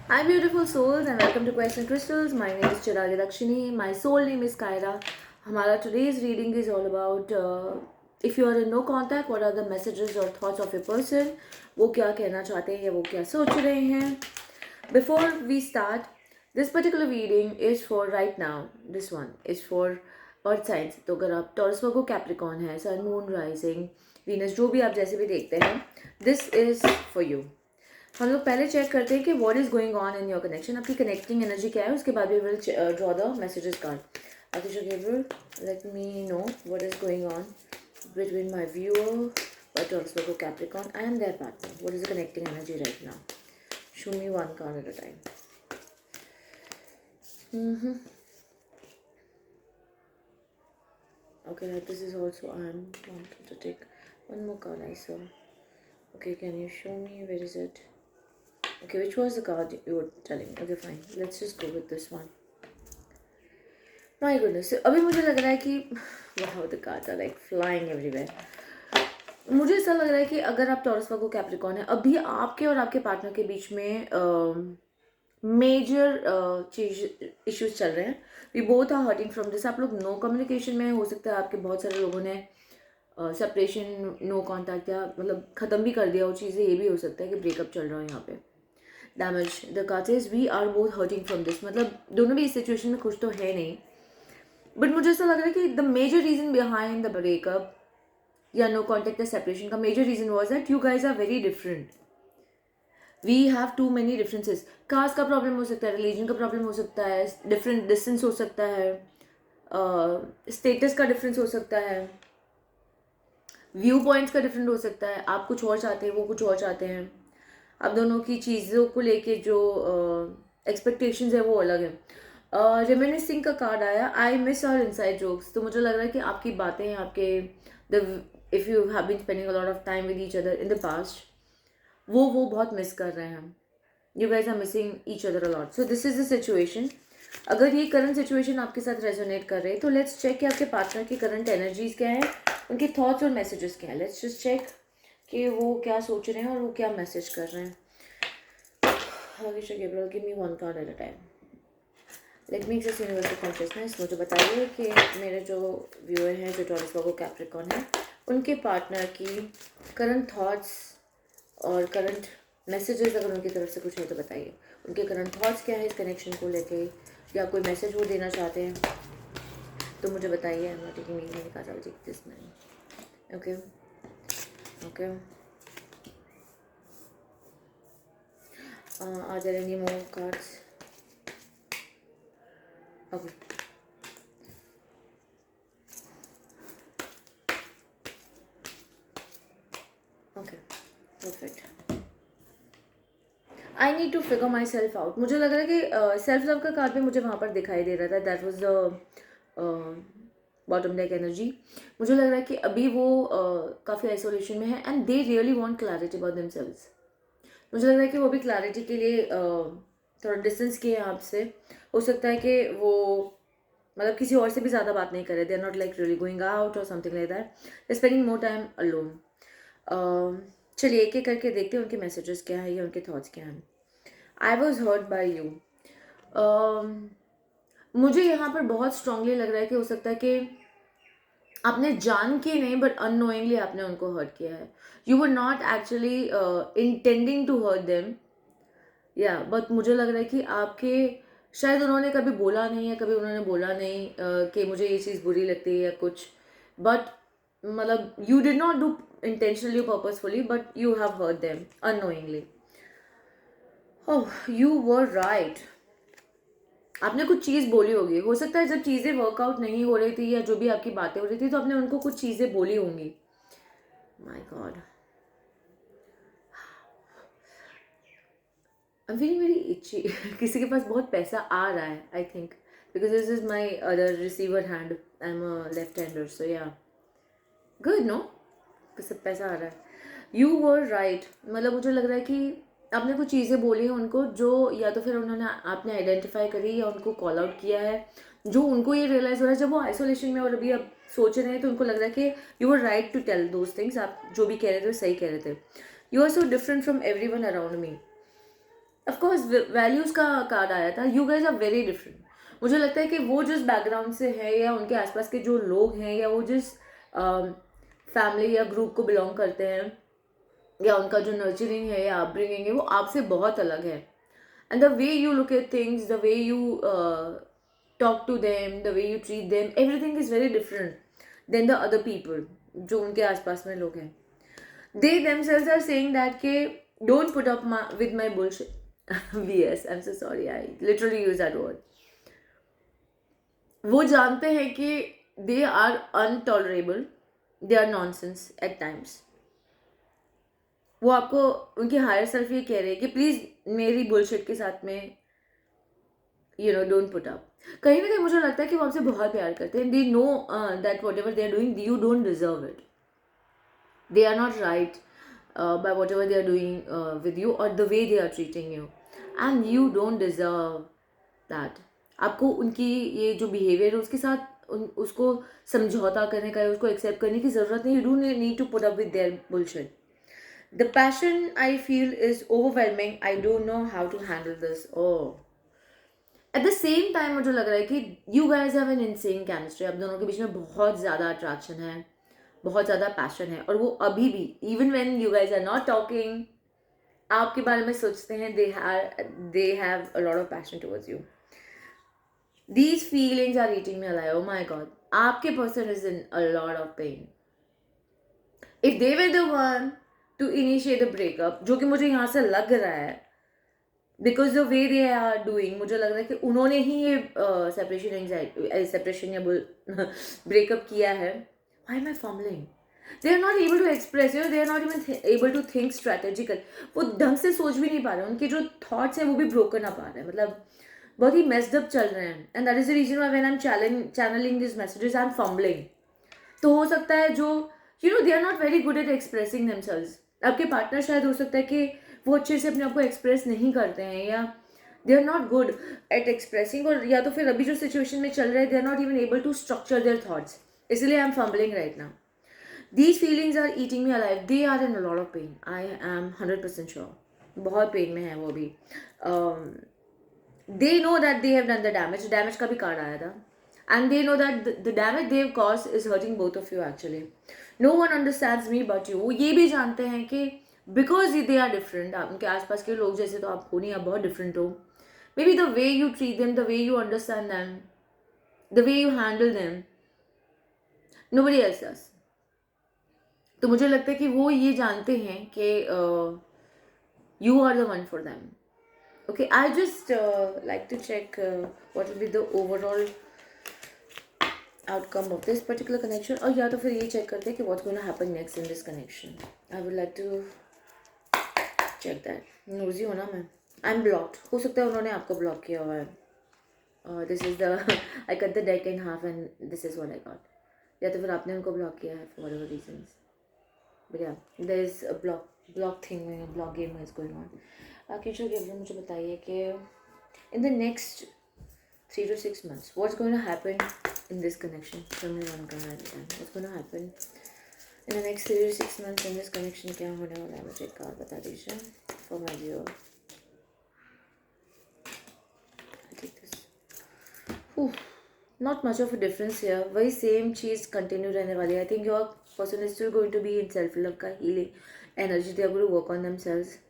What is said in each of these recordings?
Hi, beautiful souls, and welcome to Quest and Crystals. My name is Chiragi Dakshini. My soul name is Kaira. Hamara today's reading is all about if you are in no contact, what are the messages or thoughts of your person? वो क्या कहना चाहते हैं या वो क्या सोच रहे हैं? Before we start, this particular reading is for right now. This one is for Earth signs. तो अगर आप Taurus Virgo Capricorn है, Sun, Moon, Rising, Venus, जो भी आप जैसे भी देखते हैं, this is for you. हम लोग पहले चेक करते हैं कि what is going on in your connection, आपकी कनेक्टिंग एनर्जी क्या है, उसके बाद we will draw the messages card. Atisha Gabriel, let me know what is going on between my viewer, Taurus Virgo Capricorn, and their partner. What is the connecting energy right now? Show me one card at a time. Okay, this is also I'm wanting to take one more card I saw. Okay, can you show me where is it? Okay, which was the card you were telling me? Okay, fine. Let's just go with this one. My goodness. अभी मुझे लग रहा है कि wow, the cards are like flying everywhere. मुझे ऐसा लग रहा है कि अगर आप टॉरस वर्गो कैप्रिकॉर्न है, अभी आपके और आपके पार्टनर के बीच में मेजर चीज इश्यूज चल रहे हैं. We both are hurting from this. आप लोग नो कम्युनिकेशन में, हो सकता है आपके बहुत सारे लोगों ने सेपरेशन, नो कॉन्टैक्ट या मतलब ख़त्म भी कर दिया वो चीज़ें. ये भी हो सकता है कि ब्रेकअप चल रहा है यहाँ पे. Damage the card is we are both hurting from this. मतलब दोनों भी इस सिचुएशन में खुश तो है नहीं, बट मुझे ऐसा लग रहा है कि the major reason behind the breakup या नो कॉन्टेक्ट या सेपरेशन का major reason was that you guys are very different. We have too many differences. Caste का प्रॉब्लम हो सकता है, रिलीजन का प्रॉब्लम हो सकता है, डिफरेंट डिस्टेंस हो सकता है, स्टेटस का डिफरेंस हो सकता है, व्यू पॉइंट्स का डिफरेंट हो सकता है. आप कुछ और चाहते हैं, वो कुछ और चाहते हैं. आप दोनों की चीज़ों को लेके जो एक्सपेक्टेशंस है वो अलग है. रेमिनिसिंग का कार्ड आया. I miss our inside jokes. तो मुझे लग रहा है कि आपकी बातें, आपके the if you have been spending a lot of time with each other in the past, वो बहुत मिस कर रहे हैं. You guys are missing each other a lot. So this is the situation. अगर ये करंट सिचुएशन आपके साथ resonate कर रहे हैं तो लेट्स चेक कि आपके पार्टनर की करंट एनर्जीज क्या है, उनके थॉट्स और मैसेजेस क्या है. लेट्स जस्ट चेक कि वो क्या सोच रहे हैं और वो क्या मैसेज कर रहे हैं. Atisha Gabriel, give me one card at a time. Let me access universal consciousness. मुझे बताइए कि मेरे जो व्यूअर हैं जो टॉरस वर्गो कैप्रिकॉर्न है, उनके पार्टनर की करंट थॉट्स और करंट मैसेजेस, अगर उनकी तरफ से कुछ है तो बताइए. उनके करंट थॉट्स क्या है इस कनेक्शन को लेके, या कोई मैसेज वो देना चाहते हैं तो मुझे बताइए. आई एम नॉट टेकिंग मैंने कहा था this man. Okay okay. Are there any more cards? Okay. Okay. Perfect. I need to figure myself out. मुझे लग रहा है कि सेल्फ लव का कार्ड भी मुझे वहाँ पर दिखाई दे रहा था. That was the bottom deck energy. मुझे लग रहा है कि अभी वो काफ़ी आइसोलेशन में है and they really want clarity about themselves. मुझे लग रहा है कि वो भी क्लैरिटी के लिए थोड़ा डिस्टेंस किए हैं आपसे. हो सकता है कि वो मतलब किसी और से भी ज़्यादा बात नहीं करे. They are not like really going out और something like that. They spending more time alone. चलिए एक एक करके देखते हैं उनके मैसेजेस क्या है या उनके थॉट्स क्या हैं. I was hurt by you. मुझे यहाँ पर बहुत स्ट्रांगली लग रहा है कि हो सकता है कि आपने जान के नहीं बट अननोइंगली आपने उनको हर्ट किया है. You were not actually intending to hurt them, या बट मुझे लग रहा है कि आपके शायद उन्होंने कभी बोला नहीं है, कभी उन्होंने बोला नहीं कि मुझे ये चीज़ बुरी लगती है या कुछ. बट मतलब you did not do intentionally purposefully but you have hurt them unknowingly. Oh, you were right. आपने कुछ चीज़ बोली होगी. हो सकता है जब चीज़ें वर्कआउट नहीं हो रही थी या जो भी आपकी बातें हो रही थी तो आपने उनको कुछ चीज़ें बोली होंगी. My god. I am feeling very itchy. किसी के पास बहुत पैसा आ रहा है I think, because this is my other receiver hand. I am a left hander, so yeah good. No, सब पैसा आ रहा है. You were right. मतलब मुझे लग रहा है कि आपने कुछ चीज़ें बोली हैं उनको जो या तो फिर उन्होंने आपने आइडेंटिफाई करी या उनको कॉल आउट किया है, जो उनको ये रियलाइज़ हो रहा है जब वो आइसोलेशन में और अभी अब सोच रहे हैं तो उनको लग रहा है कि you were right to tell those things. आप जो भी कह रहे थे वो सही कह रहे थे. You are so different from everyone around me. Of course values का कार्ड आया था. You guys are very different. मुझे लगता है कि वो जिस बैकग्राउंड से है या उनके आसपास के जो लोग हैं या वो जिस फैमिली या ग्रुप को बिलोंग करते हैं या उनका जो नर्चरिंग है या अपब्रिंगिंग है वो आपसे बहुत अलग है. And the way you look at things, the way you talk to them, the way you treat them, everything is very different than the other people जो उनके आसपास में लोग हैं. They themselves are saying that के don't put up with my bullshit. Yes, I'm so sorry, I literally use that word. वो जानते हैं कि they are intolerable, they are nonsense at times. वो आपको उनके हायर सेल्फ ये कह रहे हैं कि प्लीज़ मेरी बुलशिट के साथ में डोंट पुट अप. कहीं ना कहीं मुझे लगता है कि वो आपसे बहुत प्यार करते हैं. They know that whatever they are doing you don't deserve it. They are not right by whatever they are doing with you और the way they are treating you and you don't deserve that. आपको उनकी ये जो behaviour है उसके साथ उसको समझौता करने का उसको एक्सेप्ट करने की ज़रूरत नहीं. You don't need to put up with their bullshit. The passion I feel is overwhelming. I don't know how to handle this. Oh. At the same time मुझे लग रहा है कि you guys have an insane chemistry. आप दोनों के बीच में बहुत ज़्यादा attraction है, बहुत ज़्यादा passion है और वो अभी भी even when you guys are not talking आपके बारे में सोचते हैं. They have a lot of passion towards you. These feelings are eating me alive. Oh my god. आपके person is in a lot of pain. If they were the one to initiate the breakup, जो कि मुझे यहाँ से लग रहा है because the way they are doing, मुझे लग रहा है कि उन्होंने ही ये सेपरेशन या ब्रेकअप किया है. Why am I fumbling? They are not able to express they are not even able to think strategical. वो ढंग से सोच भी नहीं पा रहे. उनके जो थॉट्स हैं वो भी ब्रोकन अप आ रहे हैं. मतलब बहुत ही मेस्ड अप चल रहे हैं. And that is the reason why when I am channelling this messages I am fumbling. तो हो सकता है जो they are not very good at expressing themselves. आपके पार्टनर शायद हो सकता है कि वो अच्छे से अपने आप को एक्सप्रेस नहीं करते हैं या they are not good at expressing, और या तो फिर अभी जो सिचुएशन में चल रहे हैं they are not even able to structure their thoughts. इसलिए I am fumbling right now. These feelings are eating me alive. They are in a lot of pain. I am 100% sure. बहुत pain में है वो भी. They know that they have done the damage का भी card आया था. And they know that the damage they've caused is hurting both of you actually. No one understands me but you. वो ये भी जानते हैं कि because they are different, उनके आसपास के लोग जैसे तो आप हो नहीं, आप बहुत different हो. Maybe the way you treat them, the way you understand them, the way you handle them, nobody else does. तो मुझे लगता है कि वो ये जानते हैं कि you are the one for them. Okay, I just like to check what will be the overall outcome of this particular connection. और या तो फिर ये चेक करते हैं कि what's going to happen next in this connection. I would like to check that. Nosy हो ना मैं. I'm blocked. हो सकता है उन्होंने आपको ब्लॉक किया हुआ है. This is the I cut the deck in half and this is what I got. या तो फिर आपने उनको ब्लॉक किया है for whatever reasons. But yeah, there is a block thing, block game is going on. Future game मुझे बताइए कि in the next 3 to 6 months what's going to happen in this connection. Tell me one card at a time. What's going to happen in the next 3 to 6 months in this connection? क्या होने वाला है मुझे एक card बता दीजिए for my viewer. I take this. Not much of a difference here. वही same चीज़ continue रहने वाली है. I think your person is still going to be in self love का healing energy. They are going to work on themselves.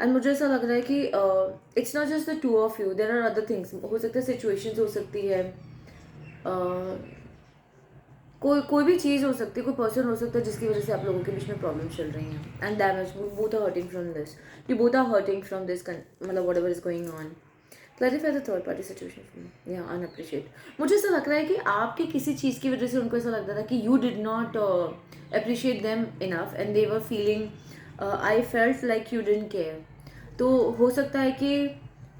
And मुझे ऐसा लग रहा है कि it's not just the two of you. There are other things. हो सकता है सिचुएशंस हो सकती है, कोई भी चीज़ हो सकती है, कोई पर्सन हो सकता है जिसकी वजह से आप लोगों के बीच में प्रॉब्लम चल रही हैं. And damage both are hurting from this. You both are hurting from this, मतलब whatever is going on. Clarify the third party situation या अनअप्रिशिएट. मुझे ऐसा लग रहा है कि आपके किसी चीज़ की वजह से उनको ऐसा लगता था कि you did not appreciate them enough and they were feeling I felt like you didn't care. तो हो सकता है कि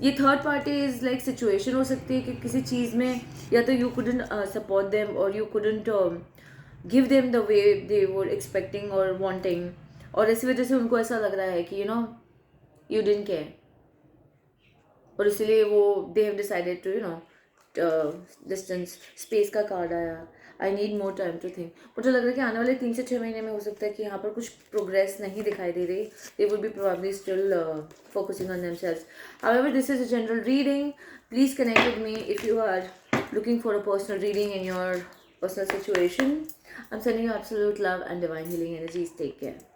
ये third party is like situation हो सकती है कि किसी चीज़ में या तो यू कुडंट सपोर्ट देम और you couldn't give them the way they were expecting और वांटिंग, और इसी वजह से उनको ऐसा लग रहा है कि यू डिडंट केयर, और इसलिए वो they have decided to distance. Space का कार्ड आया. I need more time to think. मुझे लग रहा है कि आने वाले 3 से 6 महीने में हो सकता है कि यहाँ पर कुछ प्रोग्रेस नहीं दिखाई दे रही. They would be probably still focusing on themselves. However, this is a general reading. Please connect with me if you are looking for a personal reading in your personal situation. I'm sending you absolute love and divine healing energies. Take care.